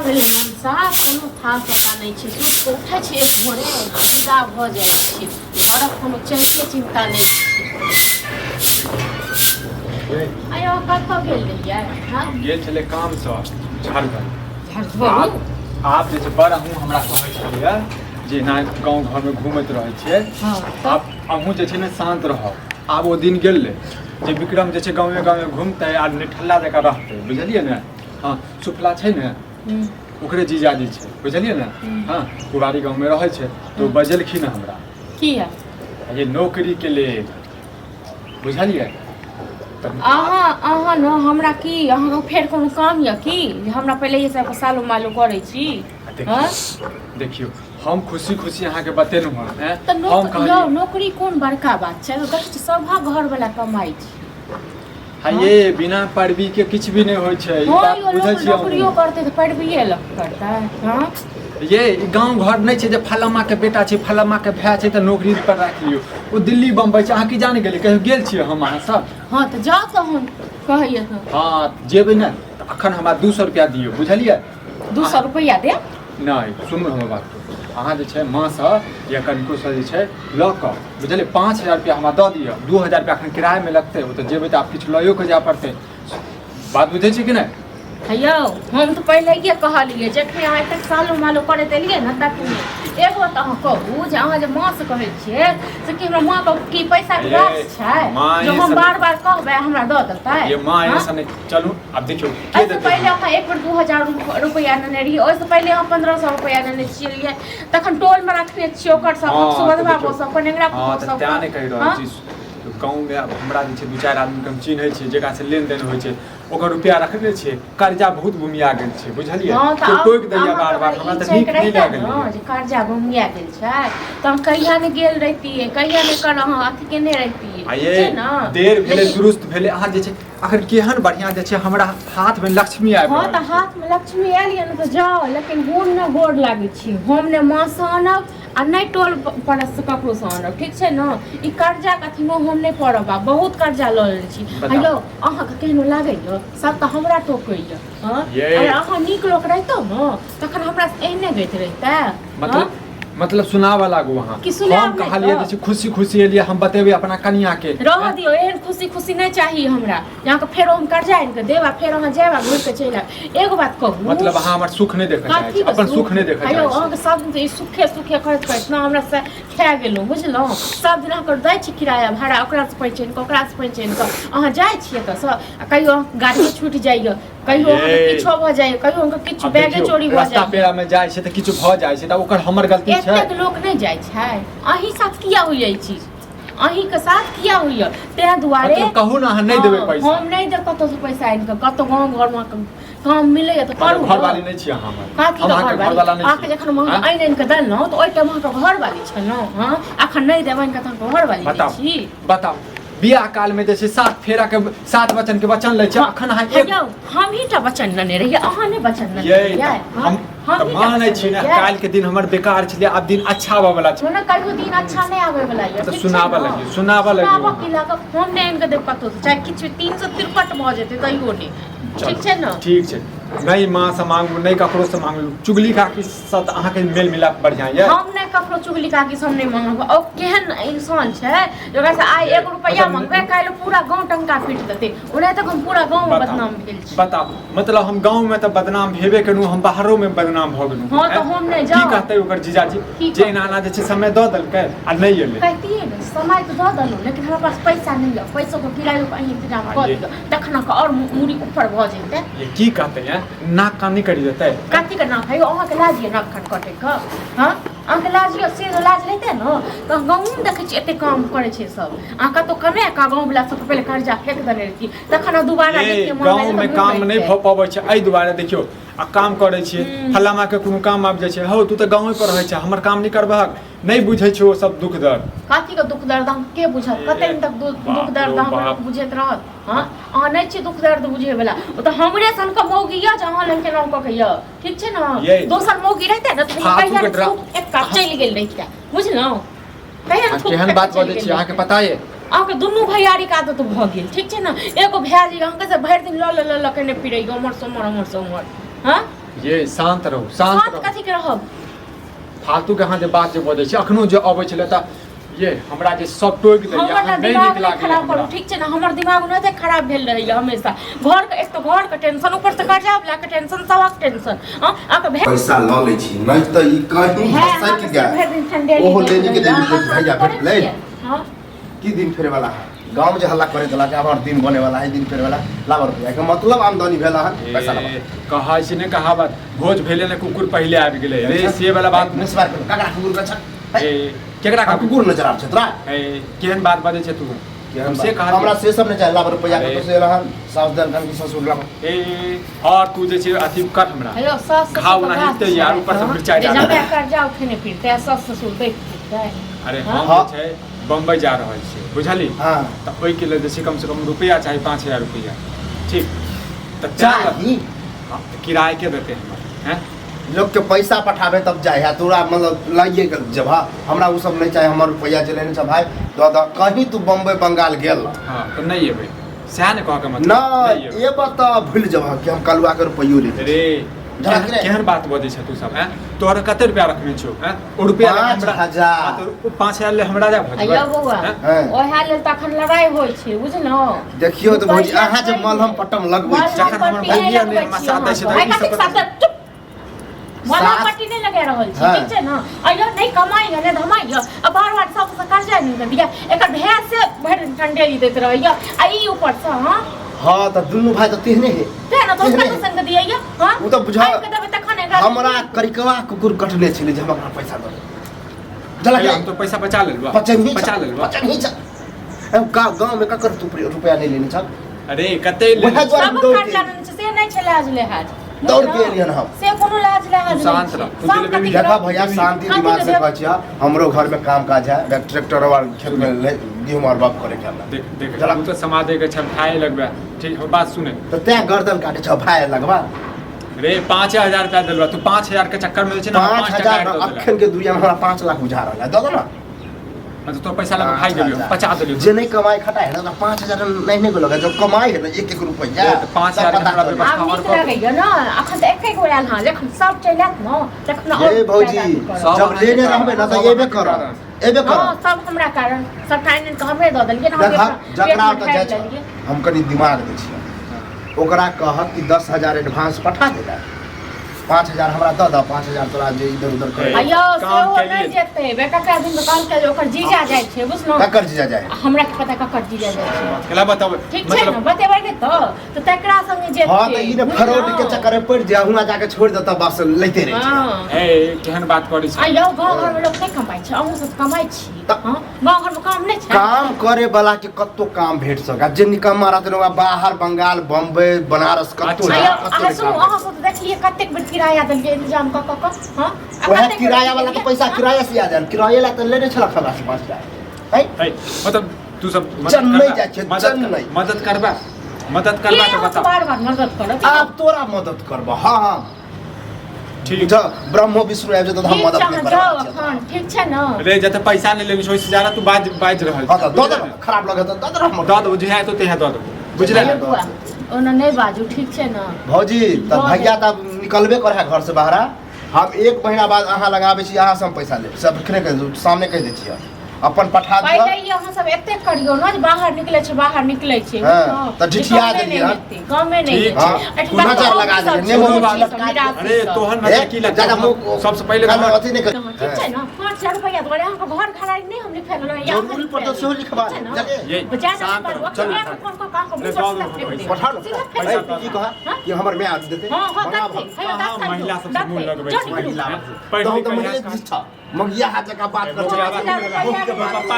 भऽ गेलै मनसा कोनो था पता नहि छै सुति कऽ उठै छै एक भोरे विदा भऽ जाइ छै घरक कोनो चलते चिन्ता नहि छै आयो कतऽ गेल रहियै हम गेल छलै कामसँ झारखंड झारखंड आप जे छै बड़ अहूँ हमरा कहै छलियै जे एना गाँव घरमे घूमैत रहै छियै आब अहूँ जे छै ने शान्त रहब आब ओ दिन गेलै जे विक्रम जे छै गाँवे गाँवे घूमतै आ निठल्ला जकाँ रहतै बुझलियै ने हाँ सुफला छै ने ओकरे जीजाजी छै बुझलियै ने हाँ कुवारी गाँवमे रहै छै तो बजेलखिन हमरा की है ये नौकरीके लेल बुझलियै अहाँ ने हमरा की अहाँके फेर कोनो काम यऽ की जे हमरा पहिले ये सबके सालो मालो करै छी देखियौ हम खुशी खुशी अहाँके बतेलहुँ हँ तऽ नौकरी कोन बड़का बात छै सभा घरवला कमाइ छै हाँ ये बिना पढ़बी के किछु भी नहीं होइ छै नौकरियो करते तऽ पढ़बिए लग करतै हाँ ये गांव घर नहीं छै जे फलामा के बेटा छै फलामा के भाई छै तऽ नौकरी पर राख लियो ओ दिल्ली बम्बई छै अहाँ की जाने गेलियै कहियो गेल छियै हम अहाँ सब हाँ तऽ जाउ तहन कहिए तऽ हाँ जेबै ने तऽ अखन हमरा 200 रुपया दियौ बुझलियै 200 रुपया दे नहीं सुनू हमर बात अहाँ जे छै माँ से या कनिको से जे छै लऽ कऽ बुझलियै 5000 रुपया हमरा दऽ दिअ 2000 रुपया अखन किरायामे लगतै ओ तऽ जेबै तऽ आब किछु लइयो के जाय पड़तै बात बुझै छी कि नहीं हेयौ हम तऽ पहिले कहलियै जखन अहाँ एतेक सालो मालो करैत एलियै ने तखने एगो तऽ अहाँ कहू जे अहाँ जे माँ से कहै छियै से कि हमरा माँ के की पैसा के गाछ छै जो हम बार बार कहबै हमरा दऽ देतै ये माँ ऐसा नहीं चलू अब देखियो के देतै पहिले अहाँ एक बेर 2000 रुपया नेने रहियै ओहिसँ पहिले अहाँ 1500 रुपया नेने छियै तखन टोल में रखने छियै ओकर सब सुबधवा को सब कोनेंगरा को सब त्या नहीं कहि रहल छी गाँव में हमरा जे छै 2-4 आदमी के हम चिन्है छियै जेकरा से लेन देन होइ छै ओकर रुपया रखने छियै कर्जा बहुत घुमिया गेल छै बुझलियै तो टोक दैया बार बार हमरा त नीक नहीं लागल जे कर्जा घुमिया गेल छै त हम कहिया ने गेल रहितियै कहिया ने कर अहाँ अथी केने रहितियै छै ना देर भेले दुरुस्त भेले अहाँ जे छै अखन केहन बढ़िया जे छै हमरा हाथ में लक्ष्मी आबि हां त हाथ में लक्ष्मी आयल न त जाओ लेकिन हम न गोर लागै छी हम ने मां से आनब आ नहीं टोल परस ककरो से आनब ठीक छै न ई कर्जा कथी में हम नहीं पड़ब बहुत कर्जा ल लेल छी हेलो अहाँ के केहनो लागैयो सब त हमरा टोकैया हां अरे अहाँ नीक लोक रहितो न तखन हमरा एहने गइत रहिता मतलब सुनावा लागू वहां हम कहलिए जे खुशी खुशी एलिए हम बतेबे अपना कन्या के रह दियो एहन खुशी खुशी नहीं चाहिए हमरा यहां के फेरो हम कर्जा आइन के देबा फेर अहाँ जेबा घुर के चलि एगो बात कहू मतलब अहाँ हमर सुख नहीं देखै छै अपन सुख नहीं देखै छै अयो अहाँ के सब दिन सुखे सुखे करत करत ना हमरा से खा गेलौ बुझलौ सब दिन अहाँ दै छी किराया भाड़ा ओकरा से पैचेन के ओकरा से पैचेन के अहाँ जाय छियै त कहियो गाड़ी छूट जाइयो कहियो किछो भ जाइयो कहियो उनका किछ बैगे चोरी भ जाइयो रास्ता पेरा में जाय छै त किछ भ जाय छै त ओकर हमर गलती छै एतेक लोक नहीं जाय छै अही साथ किया होय ई चीज अही के साथ किया होय ते दुआरे मतलब कहू ना हम नहीं देबै पैसा हम नहीं दे कतो से पैसा आइन के कतो गांव घर में काम मिले त करू घर वाली नहीं छी अहाँ हमर अहाँ के घर वाला नहीं आके जखन हम आइन के दल न त ओइ टाइम अहाँ के घर वाली छ न हां अखन नहीं देबन के त घर वाली छी बताओ बियाह काल में जैसे 7 फेरा के 7 वचन के वचन ले छै अखन अहाँ एक हम ही टा वचन लेने रहिए अहाँ ने वचन लेने रहिए हम मानै छी ना काल के दिन हमर बेकार छले अब दिन अच्छा आवे वाला छै ना कहियो दिन अच्छा नहीं आवे वाला है तो सुनावा लगी की लगा हम ने इनके दे पतो चाहे किछ 353 भ जेते तइयो नहीं ठीक छै ना ठीक छै नहीं मां से मांगू नहीं ककरो से मांगू चुगली काकी साथ अहाँ के मेल मिलाप बढ़िया है हम नहीं ककरो चुगली काकी से नहीं मांगब ओ केहन इंसान छै जकरा से आइ 1 रुपया मांगबे काल पूरा गांव टंका पीट देते ओने तक हम पूरा गांव में बदनाम भेल छी बताओ मतलब हम गांव में त बदनाम भेबे करू हम बाहरो में बदनाम भ गेलू हां तो हम नहीं जाऊ की कहते ओकर जीजाजी जे नाना जे छै समय द देलकै आ नहीं एले कहतिए न समय तो द दलो लेकिन हमरा पास पैसा नहीं है पैसा को किरायो का इंतजाम कर दियो तखन का और मूड़ी ऊपर भ जेते ये की कहते हैं नाक कान नहीं करी देते कथी के नाक है अहाँ के लाजिए नाक कान कटे के हां अहाँ के लाजिए से लाज लेते न तो गांव में देखे छी एते काम करे छै सब अहाँ कतो कने का गांव वाला सब पहले कर्जा फेंक देने रहती तखन दोबारा देखिए गांव में काम नहीं भ पाबै छै एई दुआरे देखियो आ काम करे छी फलामा के कोनो काम आब जाय छै हो तू त गांव पर रहै छै हमर काम नहीं करबहक नहीं बुझै छै ओ सब दुख दर्द कथी के दुख दर्द हम के बुझत कते दिन तक दुख दर्द हम बुझैत रहत हां अहाँ नहीं छी दुख दर्द बुझे वाला ओ त हमरे सन के मौगी या जहां लंग के नाम क कहियो ठीक छै ना दोसर मौगी रहते न त कहिया एक का चली गेल रहिता बुझलौ कहिया केहन बात बोलै छी अहाँ के पता है अहाँ के दुनू भैयारी का आदत भ गेल ठीक छै ना एगो भैयाजी अहाँ के से भरि दिन ल ल ल कने फिरै हमर सोमर हां ये शांत रहो, शांत शांत रहो। कथी के रहब? फालतू के अहाँ जे बात जे बजै छी, अखनो जे अबै छलै त ये हमरा जे सब टोक दैया, हमर अहाँ नहीं दिमाग नीक नहीं लागैया खराब करू, हमरा। ठीक छै ना? हमर दिमाग ओनाहिते खराब भेल रहैया हमेशा। घर के एक तो घर के टेंशन, ऊपर से कर्जा वाला के टेंशन, सबक टेंशन। हां आके पैसा ल लै छी नहीं त ई कहीं फंसै के गया ओहो लेनी के देनी के भैया भेट ले। हां की दिन फेरे वाला है गांव में जे हल्ला करे दला के अब दिन बने वाला है, दिन फेरे वाला लाभ रुपया के मतलब आमदनी भेला है पैसा ला। कहै छी ने कहावत, भोज भेले ने कुकुर पहिले आबि गेलै रे, से वाला बात मुसबार काका कुकुर का छ ए केकरा का कुकुर नजर आब छतरा ए केहन बात बजै छै तू? हमसे कहा हमरा से सब नहीं चाहिए लाभ रुपया के तो से रहन सास दल kan ससुर ला ए और तू जे छै अथी कर हमरा हेलो सास खाओ ना हिते यार, ऊपर से मिर्चाई डाल। जब कर्जा उठेने फिरते सास ससुर देख फिरते। अरे हाँ? हम जे छै बम्बई जा रहल छी, बुझली? हां त ओइ के लेल जे छै कम से कम रुपया चाही 5000 रुपया, ठीक? त चाही किराए के देते हम, हैं? लोग के पैसा पठावे तब जाए है तोरा मतलब लाइए जब हमरा उ सब नहीं चाहिए, हमर रुपया जे लेने छ भाई तो कहीं तू बम्बई बंगाल गेल हां तो नहीं एबै, सएह ने कह के मतलब ना नहीं एबै। ये बता भूल जब कि हम कलुआ के रुपयो ले रे जरा के रे। केहन बात बजै छ तू सब, हैं? तोहर कते रुपया रखने छौ, हैं? ओ रुपया 5000 हाँ, तो 5000 ले हमरा जा भजबै। अयो बौआ हैं? ओहे लेल तखन लड़ाई होइ छै, बुझलौ? देखियो तो भौजी अहाँ जे मलहम पट्टम लगबै छी जखन हमर भैया ने हमरा साथ दै छै त ई सब मला पट्टी नहीं लगा रहल छी, हाँ। ठीक छै ना? अयो नहीं कमाई ने धमाई अब बार-बार सब से कर्जा नहीं कर दिया, एकर भैंस से भर ठंडेली देत रहैया आ ई ऊपर से हां हां त दुनु भाई त तेहने है ते ना तो तेहने उसका संग दिया हां उ त बुझा के देबे तखन एकरा हमरा करिकवा कुकुर कटने छले जे हमरा पैसा दे जला अरे के हम तो पैसा बचा लेलबा, पचनी बचा लेलबा। पचनी अब गांव में ककर तू रुपया नहीं लेने छ अरे कते ले वह द्वारा सब दौड़ कर्जा के नहीं छै, से नहीं छले आज ले हाज दौड़ के एलियन हम से कोनो लाज लाज तू शांत रह, तू दिल में भी देखा भैया शांति दिमाग से कहछिया हमरो घर में काम काज है ट्रैक्टर और खेत में गेहूं और बाप करे के हमरा देख देख तू तो समाधे के छमठाए लगबा, ठीक हम बात सुने। तो त्या गर्दन काटे छ भाई लगवा रे 5000 रुपया देलबा, तू 5000 के चक्कर में छै ना 5000 अखन के दुनिया में हमरा 5 लाख बुझा रहल है दो ना मतलब तो पैसा लगा खाई देलियो, 50 देलियो। जे नहीं कमाई खटा है ना 5000 नहीं को लगा जो कमाई है ना 1-1 रुपया तो 5000 के हमरा व्यवस्था आब और नीक कर। लगैया ना अखन त एकै गो आयल हां, जखन सब चलत न तखन और ए भौजी सब जब लेने रहबे ना तो एबे कर हां सब हमरा कारण सब फाइनेंस के हमरे द देलिए ना देखा जकरा पेट त में जाय खाइ लेलिए। हम कनी दिमाग दे छियै ओकरा कहब कि 10000 एडवांस पठा देला 5000 हमरा दऽ दऽ 5000 तोरा जे इधर उधर करे अयो काम सेहो केलिए। नहीं जेते बेटा का दिन दुकान के ओकर जीजा जाय छै बुझलो ककर जीजा जाय हमरा के पता ककर जीजा जाय छै, केला बताओ ठीक छै ना? बतेबै ने तो तकरा संगे जेते हां त ई ने फ्रॉड के चक्कर में पड़ जा हुआ जाके छोड़ देता बस लेते रहे छै हां ए केहन बात करै छी? अयो गांव घर में लोग नहीं कमाई छै, अहूं सब कमाई छी त- हां गांव घर में काम नहीं छै काम करे वाला के कत्तो काम भेट सका जे निकम्मा रहते लोग बाहर बंगाल बम्बई बनारस कत्तो अच्छा। अयो कत्तो अहाँ सुनू काम। अहाँ सब देखलिए कतेक बेर किराया देलिए इंतजाम क हां वह किराया वाला तो पैसा किराया से आ जाए किराया ला तो लेने छला खबरा से 5000 है ए मतलब तू सब जन नहीं जाय छै, जन नहीं। मदद करबा तो बता। बार-बार मदद करो आप तोरा मदद करबा हां हां ठीक जो ब्रह्म विष्णु आबि जेतौ त हम ठीक मदद छै नहीं ना जाओ करब अखन ठीक छै ना रे जते पैसा नहीं लेनी छोइस जारा तू बाज रहल हां तो दो खराब लगे तो दो हम दऽ दो जे है तो तेहे दऽ दो, बुझले? अयो बुआ ओना नहीं बाजू ठीक छै ना भौजी तब भैया तब निकलबे कर है घर से बाहर हम 1 महीना बाद अहाँ लगाबे छी अहाँ से हम पैसा ले सब खने के सामने कह दै छियै अपन पठा दियो पहिले ये अहाँ सब एते करियो ना जे बाहर निकले छै हाँ, तऽ झिठिया देलियै हँ। गांव में नहीं ठीक हाँ, छै तू नजर लगा दे नेमो अरे तोहन में की लगता ज्यादा है? सबसे पहले कान तो अथी नहीं कर ठीक छै ना 5000 रुपया तोरे अहाँ के घर खराब नहीं हम लिखे रहलो या जरूरी पर तो सेहो लिखबा जगे ये बजा शांत पर रहो, चल कौन को काम को ले जाओ दो पैसा। पठा लो पैसा की कहा कि हमर में आज देते हां हां बड़ा दत्ते हाँ, महिला सबसे मुंह लगबै छै। महिला पढ़ तो लिख हम के महिला यहाँ जिठा मगिया हाथ जका बात कर पप्पा